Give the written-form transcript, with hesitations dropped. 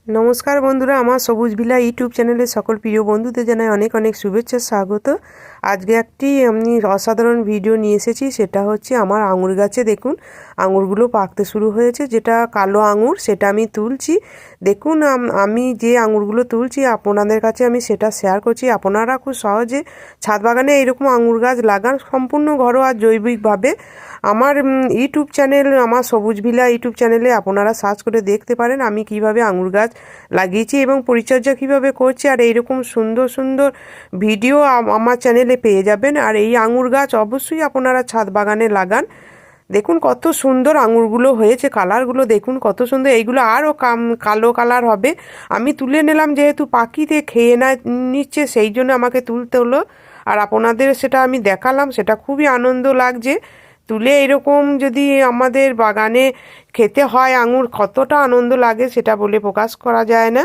নমস্কার বন্ধুরা, আমার সবুজ ভিলা ইউটিউব চ্যানেলে সকল প্রিয় বন্ধুদের জানাই অনেক অনেক শুভেচ্ছা স্বাগত। আজকে একটি আমি অসাধারণ ভিডিও নিয়ে এসেছি। সেটা হচ্ছে আমার আঙুর গাছে দেখুন আঙুরগুলো পাকতে শুরু হয়েছে। যেটা কালো আঙুর সেটা আমি তুলছি। দেখুন আমি যে আঙুরগুলো তুলছি আপনাদের কাছে আমি সেটা শেয়ার করছি। আপনারা খুব সহজে ছাদ বাগানে এরকম আঙুর গাছ লাগান সম্পূর্ণ ঘরোয়া জৈবিকভাবে। আমার ইউটিউব চ্যানেল, আমার সবুজ ভিলা ইউটিউব চ্যানেলে আপনারা সার্চ করে দেখতে পারেন আমি কিভাবে আঙুর গাছ লাগিয়েছি এবং পরিচর্যা কিভাবে করছি। আর এইরকম সুন্দর সুন্দর ভিডিও আমার চ্যানেলে পেয়ে যাবেন। আর এই আঙুর গাছ অবশ্যই আপনারা ছাদ বাগানে লাগান। দেখুন কত সুন্দর আঙুরগুলো হয়েছে, কালারগুলো দেখুন কত সুন্দর। এইগুলো আরও কালো কালার হবে। আমি তুলে নিলাম যেহেতু পাখিতে খেয়ে নিচ্ছে, সেই জন্য আমাকে তুলতে হলো। আর আপনাদের সেটা আমি দেখালাম, সেটা খুবই আনন্দ লাগছে তুলে। এরকম যদি আমাদের বাগানে খেতে হয় আঙুর, কতটা আনন্দ লাগে সেটা বলে প্রকাশ করা যায় না।